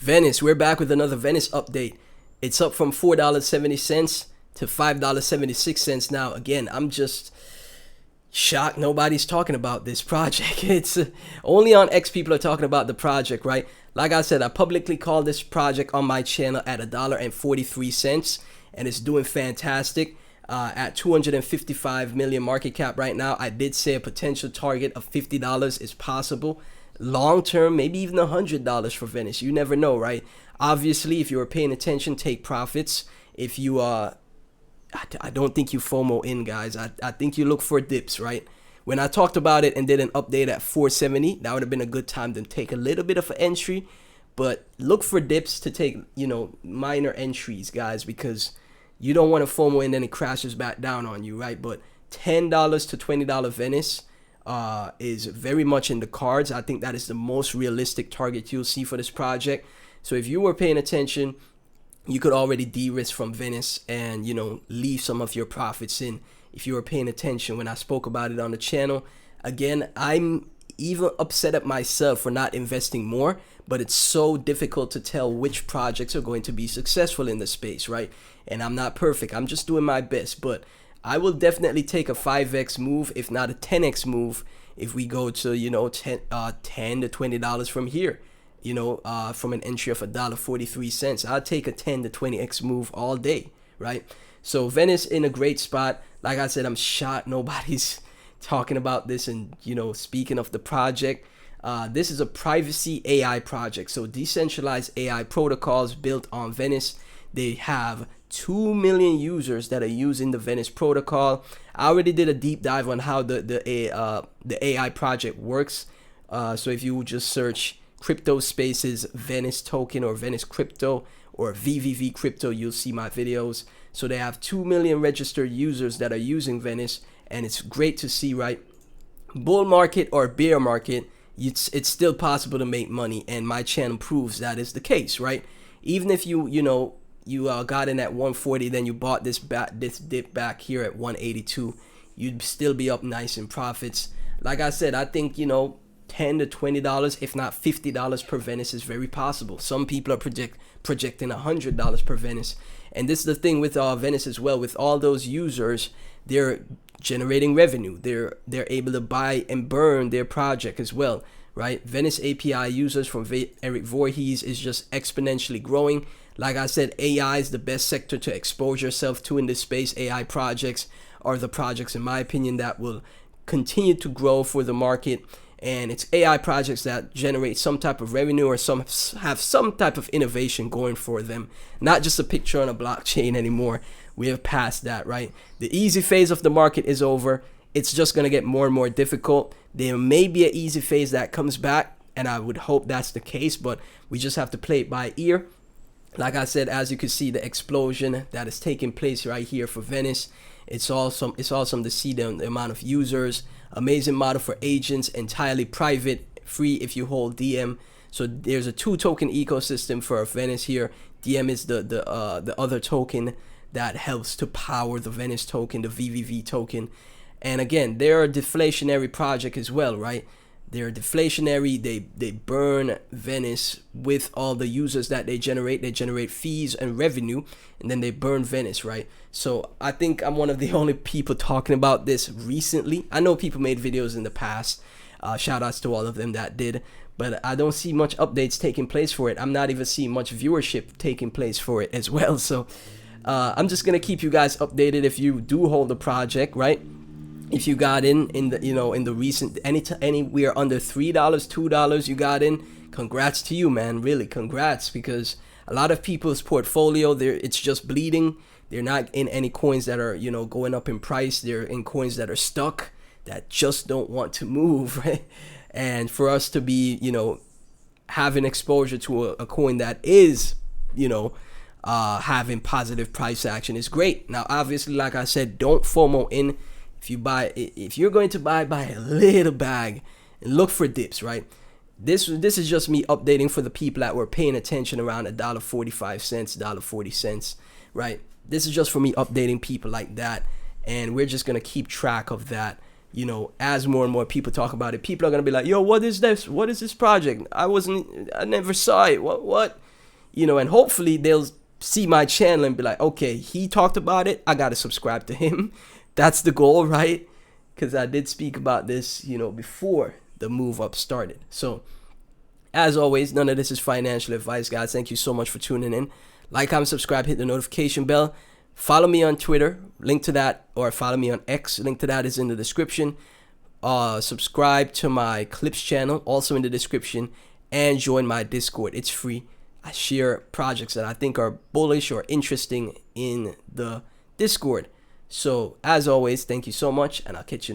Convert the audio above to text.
Venice, we're back with another Venice update. It's up from $4.70 to $5.76 now. Again, I'm just shocked nobody's talking about this project. It's only on X people are talking about the project, right? Like I said, I publicly called this project on my channel at $1.43, and it's doing fantastic. At 255 million market cap right now. I did say a potential target of $50 is possible. Long term, maybe even $100 for Venice. You never know, right? Obviously, if you were paying attention, take profits. If you I don't think you FOMO in, guys. I think you look for dips, right? When I talked about it and did an update at 470, that would have been a good time to take a little bit of an entry, but look for dips to take, minor entries, guys, because you don't want to FOMO and then it crashes back down on you, right? But $10 to $20 Venice is very much in the cards. I think that is the most realistic target you'll see for this project. So if you were paying attention, you could already de-risk from Venice and, leave some of your profits in if you were paying attention when I spoke about it on the channel. Again, I'm even upset at myself for not investing more, but it's so difficult to tell which projects are going to be successful in the space, right? And I'm not perfect. I'm just doing my best, but I will definitely take a 5x move, if not a 10x move, if we go to, $10 to $20 from here, from an entry of $1.43. I'll take a 10 to 20x move all day, right? So Venice in a great spot. Like I said, I'm shocked nobody's talking about this. And, speaking of the project, this is a privacy AI project. So decentralized AI protocols built on Venice. They have 2 million users that are using the Venice protocol. I already did a deep dive on how the AI project works. So if you just search crypto spaces Venice token or Venice crypto or VVV crypto, you'll see my videos. So they have 2 million registered users that are using Venice, and it's great to see, right? Bull market or bear market, it's still possible to make money, and my channel proves that is the case, right? Even if you got in at 140, then you bought this dip back here at 182, you'd still be up nice in profits. Like I said, I think $10 to $20, if not $50 per Venice is very possible. Some people are projecting $100 per Venice, and this is the thing with Venice as well. With all those users, they're generating revenue. They're able to buy and burn their project as well, right? Venice API users from Eric Voorhees is just exponentially growing. Like I said, AI is the best sector to expose yourself to in this space. AI projects are the projects, in my opinion, that will continue to grow for the market. And it's AI projects that generate some type of revenue or have some type of innovation going for them. Not just a picture on a blockchain anymore. We have passed that, right? The easy phase of the market is over. It's just going to get more and more difficult. There may be an easy phase that comes back, and I would hope that's the case, but we just have to play it by ear. Like I said, as you can see, the explosion that is taking place right here for Venice. It's awesome. It's awesome to see the amount of users. Amazing model for agents, entirely private, free if you hold DM. So there's a 2-token ecosystem for Venice here. DM is the other token that helps to power the Venice token, the VVV token. And again, they're a deflationary project as well, right? They're deflationary. They burn Venice with all the users that they generate. They generate fees and revenue, and then they burn Venice, right? So I think I'm one of the only people talking about this recently. I know people made videos in the past. Shout outs to all of them that did. But I don't see much updates taking place for it. I'm not even seeing much viewership taking place for it as well. So I'm just going to keep you guys updated if you do hold the project, right? If you got in the in the recent anywhere under $3, $2 you got in, congrats to you, man. Really, congrats, because a lot of people's portfolio it's just bleeding. They're not in any coins that are going up in price. They're in coins that are stuck, that just don't want to move, right? And for us to be having exposure to a coin that is having positive price action is great. Now obviously, like I said, don't FOMO in. If you're going to buy a little bag and look for dips, right? This is just me updating for the people that were paying attention around $1.45, $1.40, right? This is just for me updating people like that, and we're just gonna keep track of that. As more and more people talk about it, people are gonna be like, "Yo, what is this? What is this project? I never saw it. What?" and hopefully they'll see my channel and be like, okay, he talked about it, I gotta subscribe to him. That's the goal, right? Because I did speak about this, before the move up started. So as always, none of this is financial advice, guys. Thank you so much for tuning in. Like, comment, subscribe, hit the notification bell. Follow me on Twitter, link to that, or follow me on X, link to that is in the description. Subscribe to my Clips channel, also in the description, and join my Discord. It's free. I share projects that I think are bullish or interesting in the Discord. So as always, thank you so much, and I'll catch you in the